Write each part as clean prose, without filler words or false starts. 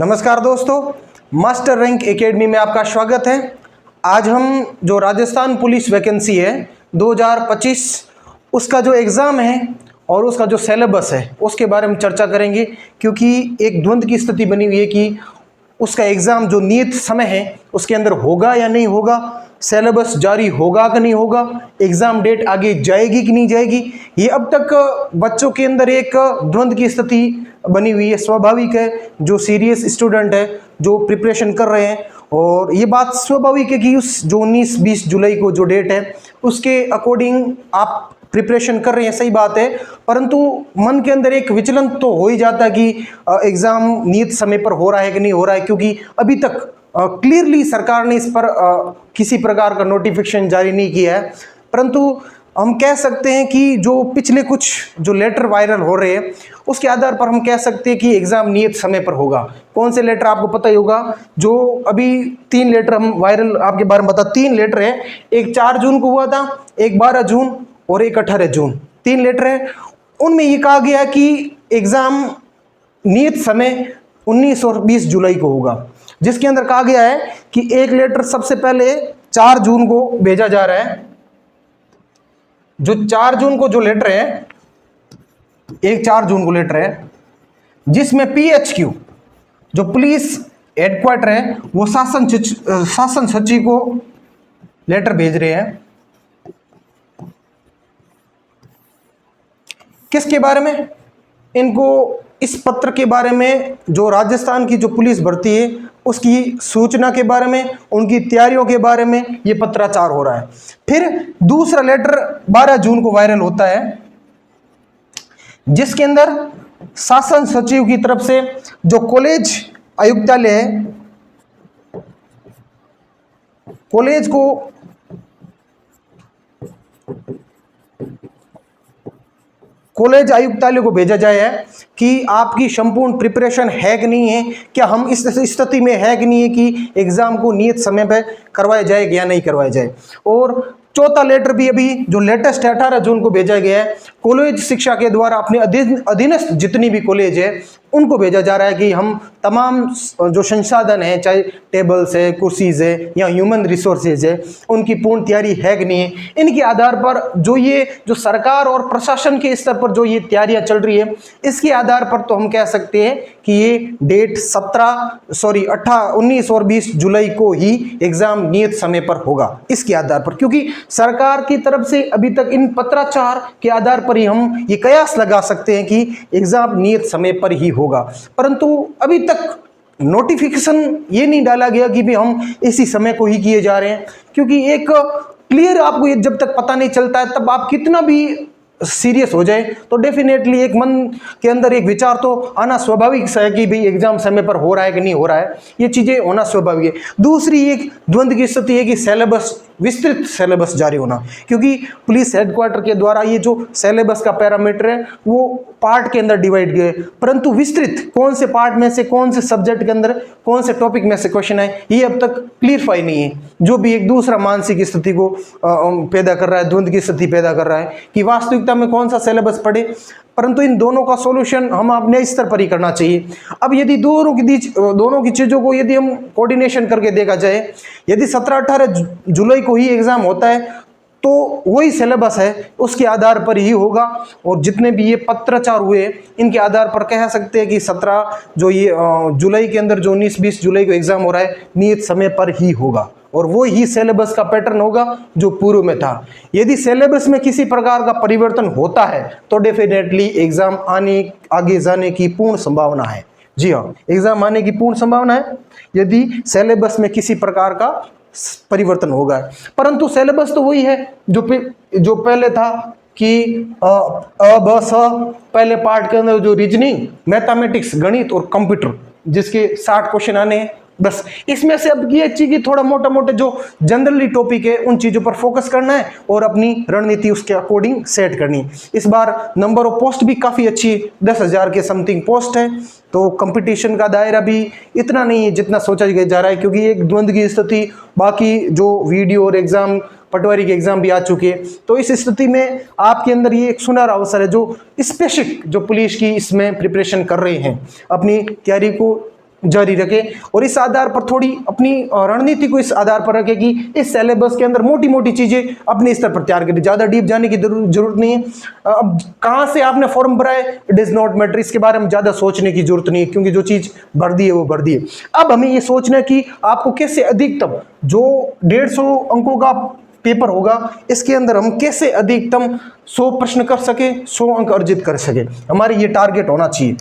नमस्कार दोस्तों, master rank academy में आपका स्वागत है। आज हम जो राजस्थान पुलिस वैकेंसी है 2025 उसका जो एग्ज़ाम है और उसका जो सिलेबस है उसके बारे में चर्चा करेंगे, क्योंकि एक द्वंद्व की स्थिति बनी हुई है कि उसका एग्ज़ाम जो नियत समय है उसके अंदर होगा या नहीं होगा, सिलेबस जारी होगा कि नहीं होगा, एग्ज़ाम डेट आगे जाएगी कि नहीं जाएगी। ये अब तक बच्चों के अंदर एक द्वंद्व की स्थिति बनी हुई है। स्वाभाविक है, जो सीरियस स्टूडेंट है, जो प्रिपरेशन कर रहे हैं, और ये बात स्वाभाविक है कि उस जो 19-20 जुलाई को जो डेट है उसके अकॉर्डिंग आप प्रिपरेशन कर रहे हैं, सही बात है। परंतु मन के अंदर एक विचलन तो हो ही जाता है कि एग्ज़ाम नियत समय पर हो रहा है कि नहीं हो रहा है, क्योंकि अभी तक क्लियरली सरकार ने इस पर किसी प्रकार का नोटिफिकेशन जारी नहीं किया है। परंतु हम कह सकते हैं कि जो पिछले कुछ जो लेटर वायरल हो रहे हैं उसके आधार पर हम कह सकते हैं कि एग्ज़ाम नियत समय पर होगा। कौन से लेटर आपको पता ही होगा, जो अभी 3 लेटर हम वायरल आपके बारे में बता। 3 लेटर है, एक 4 जून को हुआ था, एक 12 जून और एक 18 जून। 3 लेटर है। उनमें ये कहा गया कि एग्ज़ाम नियत समय 19 और 20 जुलाई को होगा, जिसके अंदर कहा गया है कि एक लेटर सबसे पहले 4 जून को भेजा जा रहा है। जो 4 जून को जो लेटर है, एक 4 जून को लेटर है जिसमें PHQ जो पुलिस हेडक्वार्टर है वो शासन सचिव को लेटर भेज रहे हैं। किसके बारे में? इनको इस पत्र के बारे में, जो राजस्थान की जो पुलिस भर्ती है उसकी सूचना के बारे में, उनकी तैयारियों के बारे में ये पत्राचार हो रहा है। फिर दूसरा लेटर 12 जून को वायरल होता है, जिसके अंदर शासन सचिव की तरफ से जो कॉलेज आयुक्तालय है, कॉलेज आयुक्तालय को भेजा जाए है कि आपकी संपूर्ण प्रिपरेशन है कि नहीं है, क्या हम इस स्थिति में है कि नहीं है कि एग्जाम को नियत समय पर करवाया जाए या नहीं करवाया जाए। और चौथा लेटर भी अभी जो लेटेस्ट 18 जून को भेजा गया है, कॉलेज शिक्षा के द्वारा अपने अधीनस्थ जितनी भी कॉलेज है उनको भेजा जा रहा है कि हम तमाम जो संसाधन है, चाहे टेबल्स है, कुर्सीज है या ह्यूमन रिसोर्सेज है, उनकी पूर्ण तैयारी है कि नहीं है। इनके आधार पर जो सरकार और प्रशासन के स्तर पर जो ये तैयारियां चल रही है, इसके आधार पर तो हम कह सकते हैं कि ये डेट 19 और 20 जुलाई को ही एग्जाम नियत समय पर होगा। इसके आधार पर, क्योंकि सरकार की तरफ से अभी तक इन पत्राचार के आधार पर ही हम ये कयास लगा सकते हैं कि एग्जाम नियत समय पर ही होगा। परंतु अभी तक नोटिफिकेशन ये नहीं डाला गया कि भी हम इसी समय को ही किए जा रहे हैं, क्योंकि एक क्लियर आपको ये जब तक पता नहीं चलता है तब आप कितना भी सीरियस हो जाए तो डेफिनेटली एक मन के अंदर एक विचार तो आना स्वाभाविक है कि भाई एग्जाम समय पर हो रहा है कि नहीं हो रहा है, ये चीज़ें होना स्वाभाविक है। दूसरी एक द्वंद्व की स्थिति है कि सिलेबस, विस्तृत सिलेबस जारी होना, क्योंकि पुलिस हेडक्वार्टर के द्वारा ये जो सिलेबस का पैरामीटर है वो पार्ट के अंदर डिवाइड किए, परंतु विस्तृत कौन से पार्ट में से, कौन से सब्जेक्ट के अंदर, कौन से टॉपिक में से क्वेश्चन है, ये अब तक क्लियरफाई नहीं है, जो भी एक दूसरा मानसिक स्थिति को पैदा कर रहा है, द्वंद्व की स्थिति पैदा कर रहा है कि वास्तविकता में कौन सा सिलेबस पढ़े। परंतु इन दोनों का सॉल्यूशन हम अपने स्तर पर ही करना चाहिए। अब यदि दोनों की चीज़ों को यदि हम कोऑर्डिनेशन करके देखा जाए, यदि 17-18 जुलाई को ही एग्जाम होता है तो वही सिलेबस है उसके आधार पर ही होगा, और जितने भी ये पत्राचार हुए इनके आधार पर कह सकते हैं कि 17 जो ये जुलाई के अंदर जो 19-20 जुलाई को एग्जाम हो रहा है नियत समय पर ही होगा, और वो ही सिलेबस का पैटर्न होगा जो पूर्व में था। यदि सिलेबस में किसी प्रकार का परिवर्तन होता है तो डेफिनेटली एग्जाम आगे जाने की पूर्ण संभावना है। जी हाँ, एग्जाम आने की पूर्ण संभावना है यदि सिलेबस में किसी प्रकार का परिवर्तन होगा। परंतु सिलेबस तो वही है जो पहले था कि पहले पार्ट के अंदर जो रीजनिंग, मैथमेटिक्स, गणित और कंप्यूटर, जिसके 60 क्वेश्चन आने हैं, बस इसमें से अब ये चीज़ की थोड़ा मोटा मोटे जो जनरली टॉपिक है उन चीज़ों पर फोकस करना है और अपनी रणनीति उसके अकॉर्डिंग सेट करनी। इस बार नंबर ऑफ पोस्ट भी काफ़ी अच्छी, 10,000 के समथिंग पोस्ट है, तो कंपटीशन का दायरा भी इतना नहीं है जितना सोचा जा रहा है, क्योंकि एक द्वंद्व की स्थिति, बाकी जो वीडियो और एग्ज़ाम, पटवारी के एग्जाम भी आ चुके हैं, तो इस स्थिति में आपके अंदर ये एक सुनहरा अवसर है जो स्पेसिफिक जो पुलिस की इसमें प्रिपरेशन कर रहे हैं, अपनी तैयारी को जारी रखे और इस आधार पर थोड़ी अपनी रणनीति को इस आधार पर रखे कि इस सिलेबस के अंदर मोटी मोटी चीजें अपने स्तर पर तैयार करें, ज्यादा डीप जाने की जरूरत नहीं है। अब कहां से आपने फॉर्म भरा है इट इज नॉट मैटर, इसके बारे में ज्यादा सोचने की जरूरत नहीं है क्योंकि जो चीज भर दी है वो भर दी है। अब हमें ये सोचना है कि आपको कैसे अधिकतम जो 150 अंकों का पेपर होगा इसके अंदर हम कैसे अधिकतम 100 प्रश्न कर सके, 100 अंक अर्जित कर सके, हमारी ये टारगेट होना चाहिए।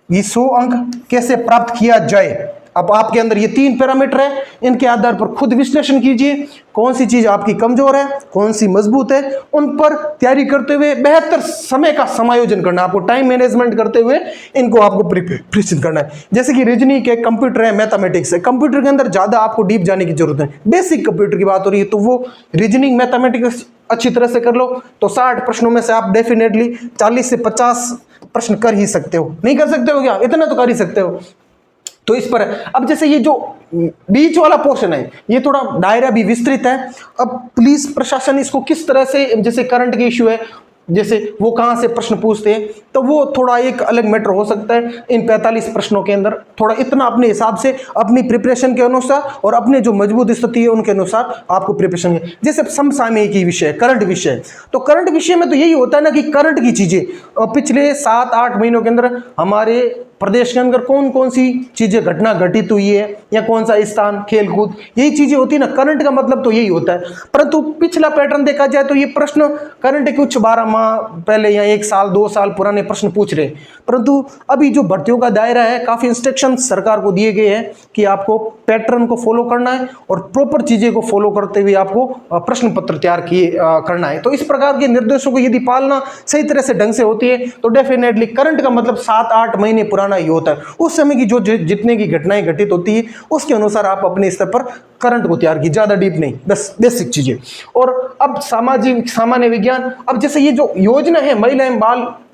ये 100 अंक कैसे प्राप्त किया जाए। अब आपके अंदर ये 3 पैरामीटर है, इनके आधार पर खुद विश्लेषण कीजिए कौन सी चीज आपकी कमजोर है, कौन सी मजबूत है, उन पर तैयारी करते हुए बेहतर समय का समायोजन करना है, आपको टाइम मैनेजमेंट करते हुए इनको आपको प्रिपरेशन करना है। जैसे कि रीजनिंग है, कंप्यूटर है, मैथमेटिक्स है, कंप्यूटर के अंदर ज्यादा आपको डीप जाने की जरूरत है, बेसिक कंप्यूटर की बात हो रही है तो वो रीजनिंग मैथमेटिक्स अच्छी तरह से कर लो तो 60 प्रश्नों में से आप डेफिनेटली 40 से 50 प्रश्न कर ही सकते हो। नहीं कर सकते हो क्या? इतना तो कर ही सकते हो। तो इस पर अब जैसे ये जो बीच वाला पोर्शन है ये थोड़ा दायरा भी विस्तृत है। अब पुलिस प्रशासन इसको किस तरह से, जैसे करंट के इश्यू है, जैसे वो कहां से प्रश्न पूछते हैं तो वो थोड़ा एक अलग मैटर हो सकता है। इन 45 प्रश्नों के अंदर थोड़ा इतना अपने हिसाब से अपनी प्रिपरेशन के अनुसार और अपने जो मजबूत स्थिति है उनके अनुसार आपको प्रिपरेशन है। जैसे समसामयिकी विषय, करंट विषय, तो करंट विषय में तो यही होता है ना कि करंट की चीजें पिछले 7-8 महीनों के अंदर हमारे प्रदेश के अंदर कौन कौन सी चीजें घटना घटित हुई है या कौन सा स्थान, खेलकूद, यही चीजें होती है ना। करंट का मतलब तो यही होता है। परंतु पिछला पैटर्न देखा जाए तो ये प्रश्न करंट के कुछ 12 माह पहले या 1 साल 2 साल पुराने प्रश्न पूछ रहे, परंतु अभी जो भर्तियों का दायरा है काफी इंस्ट्रक्शन सरकार को दिए गए हैं कि आपको पैटर्न को फॉलो करना है और प्रॉपर चीजें को फॉलो करते हुए आपको प्रश्न पत्र तैयार किए करना है। तो इस प्रकार के निर्देशों को यदि पालना सही तरह से ढंग से होती है तो डेफिनेटली करंट का मतलब 7-8 महीने पुराना ही होता है। उस समय की जो जितने की घटनाएं घटित होती है उसके अनुसार आप अपने स्तर पर करंट को तैयार की, ज्यादा डीप नहीं, बस बेसिक चीजें। और अब सामाजिक सामान्य विज्ञान, अब जैसे ये जो योजना है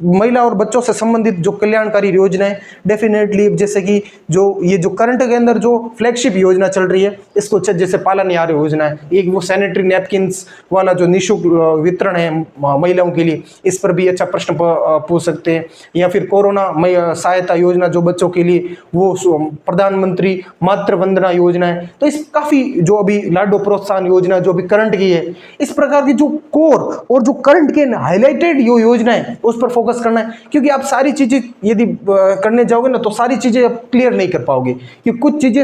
महिला और बच्चों से संबंधित जो कल्याणकारी योजनाएं, डेफिनेटली जैसे कि जो ये जो करंट के अंदर जो फ्लैगशिप योजना चल रही है इसको जैसे पालन यार योजना है, एक वो सैनिटरी नैपकिन्स वाला जो निःशुल्क वितरण है महिलाओं के लिए, इस पर भी अच्छा प्रश्न पूछ सकते हैं। या फिर कोरोना सहायता योजना जो बच्चों के लिए, वो प्रधानमंत्री मातृ वंदना योजना है। तो इस काफी जो अभी लाडो प्रोत्साहन योजना जो अभी करंट की है, इस प्रकार की जो कोर और जो करंट के हाईलाइटेड योजना है उस पर फोकस करना है। क्योंकि आप सारी चीजें यदि करने जाओगे ना तो सारी चीजें आप क्लियर नहीं कर पाओगे, कि कुछ चीजें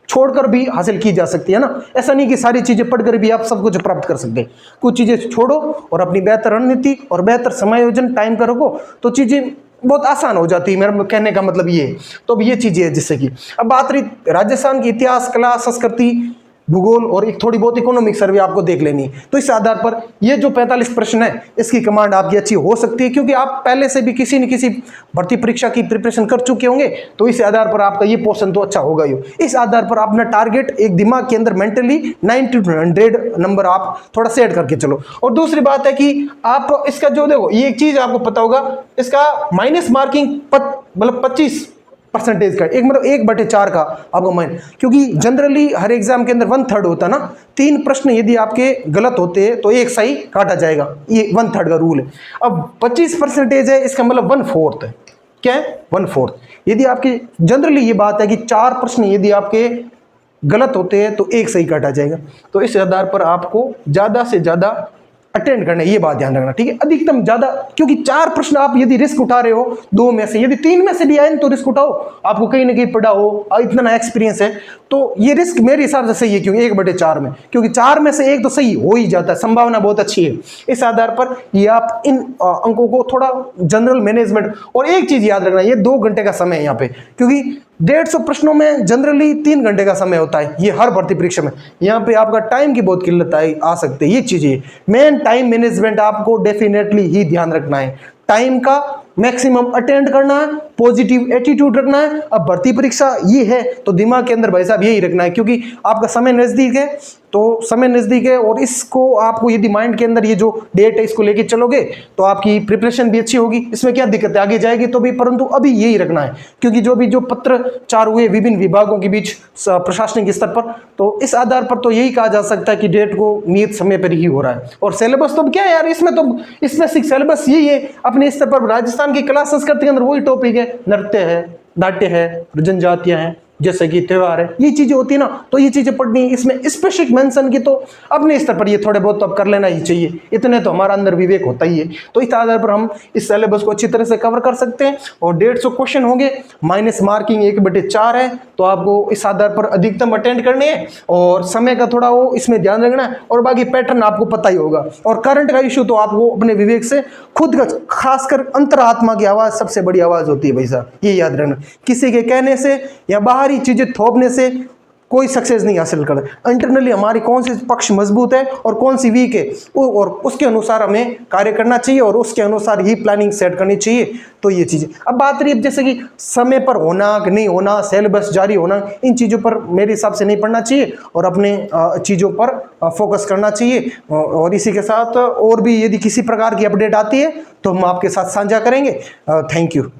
छोड़कर भी हासिल की जा सकती है ना। ऐसा नहीं कि सारी चीजें पढ़कर भी आप सब कुछ प्राप्त कर सकते हैं, कुछ चीजें छोड़ो और अपनी बेहतर रणनीति और बेहतर समायोजन टाइम का रखो तो चीजें बहुत आसान हो जाती है। मेरा कहने का मतलब ये है। तो अब ये चीजें है जिससे कि अब बात रही राजस्थान की इतिहास, कला, संस्कृति, भूगोल और एक थोड़ी बहुत इकोनॉमिक सर्वे आपको देख लेनी है। तो इस आधार पर ये जो 45 प्रश्न है इसकी कमांड आपकी अच्छी हो सकती है, क्योंकि आप पहले से भी किसी न किसी भर्ती परीक्षा की प्रिपरेशन कर चुके होंगे। तो इस आधार पर आपका ये पोर्शन तो अच्छा होगा ही। इस आधार पर अपना टारगेट एक दिमाग के अंदर मेंटली 90 to 100 नंबर आप थोड़ा सेट करके चलो। और दूसरी बात है कि आप इसका जो देखो, ये एक चीज आपको पता होगा, इसका माइनस मार्किंग मतलब 25% का, एक मतलब 1/4 का आपको माइनस, क्योंकि जनरली हर एग्जाम के अंदर 1/3 होता ना। 3 प्रश्न यदि आपके गलत होते हैं तो 1 सही काटा जाएगा, ये 1/3 का रूल है। अब 25% है, इसका मतलब 1/4 है। क्या है? 1/4। यदि आपके जनरली ये बात है कि 4 प्रश्न यदि आपके गलत होते हैं तो 1 सही काटा जाएगा। तो इस आधार पर आपको ज्यादा से ज्यादा अटेंड करना है, ये बात ध्यान रखना, ठीक है। अधिकतम ज्यादा, क्योंकि 4 प्रश्न आप यदि रिस्क उठा रहे हो 2 में से, यदि 3 में से भी आए तो रिस्क उठाओ, आपको कहीं ना कहीं पढ़ा हो, इतना एक्सपीरियंस है तो ये रिस्क मेरे हिसाब से सही है। क्योंकि 1/4 में, क्योंकि 4 में से 1 तो सही हो ही जाता है, संभावना बहुत अच्छी है। इस आधार पर ये आप इन अंकों को थोड़ा जनरल मैनेजमेंट, और एक चीज याद रखना, ये 2 घंटे का समय है यहाँ पे, क्योंकि 150 प्रश्नों में जनरली 3 घंटे का समय होता है, ये हर भर्ती परीक्षा में। यहाँ पे आपका टाइम की बहुत किल्लत आ सकती है, ये चीजें मेन टाइम मैनेजमेंट आपको डेफिनेटली ही ध्यान रखना है। टाइम का मैक्सिमम अटेंड करना है, पॉजिटिव एटीट्यूड रखना है। अब भर्ती परीक्षा ये है तो दिमाग के अंदर भाई साहब यही रखना है, क्योंकि आपका समय नजदीक है, तो समय नजदीक है और इसको आपको यदि माइंड के अंदर ये जो डेट है इसको लेके चलोगे तो आपकी प्रिपरेशन भी अच्छी होगी। इसमें क्या दिक्कत है, आगे जाएगी तो भी, परंतु अभी यही रखना है। क्योंकि जो पत्राचार हुए विभिन्न विभागों के बीच प्रशासनिक स्तर पर, तो इस आधार पर तो यही कहा जा सकता है कि डेट को नियत समय पर ही हो रहा है। और सिलेबस तो क्या है यार, इसमें तो इसमें सिलेबस यही है अपने स्तर पर। राजस्थान की कला संस्कृति के अंदर वही टॉपिक है, नृत्य है, नाट्य है, जनजातियां हैं, जैसे कि त्यौहार है, ये चीजें होती है ना, तो ये चीजें पढ़नी है। इसमें स्पेसिफिक मेंशन की तो अपने स्तर पर ये थोड़े बहुत तो अब कर लेना ही चाहिए, इतने तो हमारा अंदर विवेक होता ही है। तो इस आधार पर हम इस सिलेबस को अच्छी तरह से कवर कर सकते हैं। और 150 क्वेश्चन होंगे, माइनस मार्किंग 1/4 है, तो आपको इस आधार पर अधिकतम अटेंड करने हैं और समय का थोड़ा वो इसमें ध्यान रखना है। और बाकी पैटर्न आपको पता ही होगा। और करंट का इशू तो आपको अपने विवेक से खुद का, खासकर अंतरात्मा की आवाज सबसे बड़ी आवाज होती है भाई साहब, ये याद रखना। किसी के कहने से या बाहरी चीजें थोपने से कोई सक्सेस नहीं हासिल कर। इंटरनली हमारी कौन सी पक्ष मजबूत है और कौन सी वीक है, और उसके अनुसार हमें कार्य करना चाहिए और उसके अनुसार ही प्लानिंग सेट करनी चाहिए। तो ये चीजें अब बात रही जैसे कि समय पर होना कि नहीं होना, सिलेबस जारी होना, इन चीजों पर मेरे हिसाब से नहीं पढ़ना चाहिए और अपने चीजों पर फोकस करना चाहिए। और इसी के साथ और भी यदि किसी प्रकार की अपडेट आती है तो हम आपके साथ साझा करेंगे। Thank you.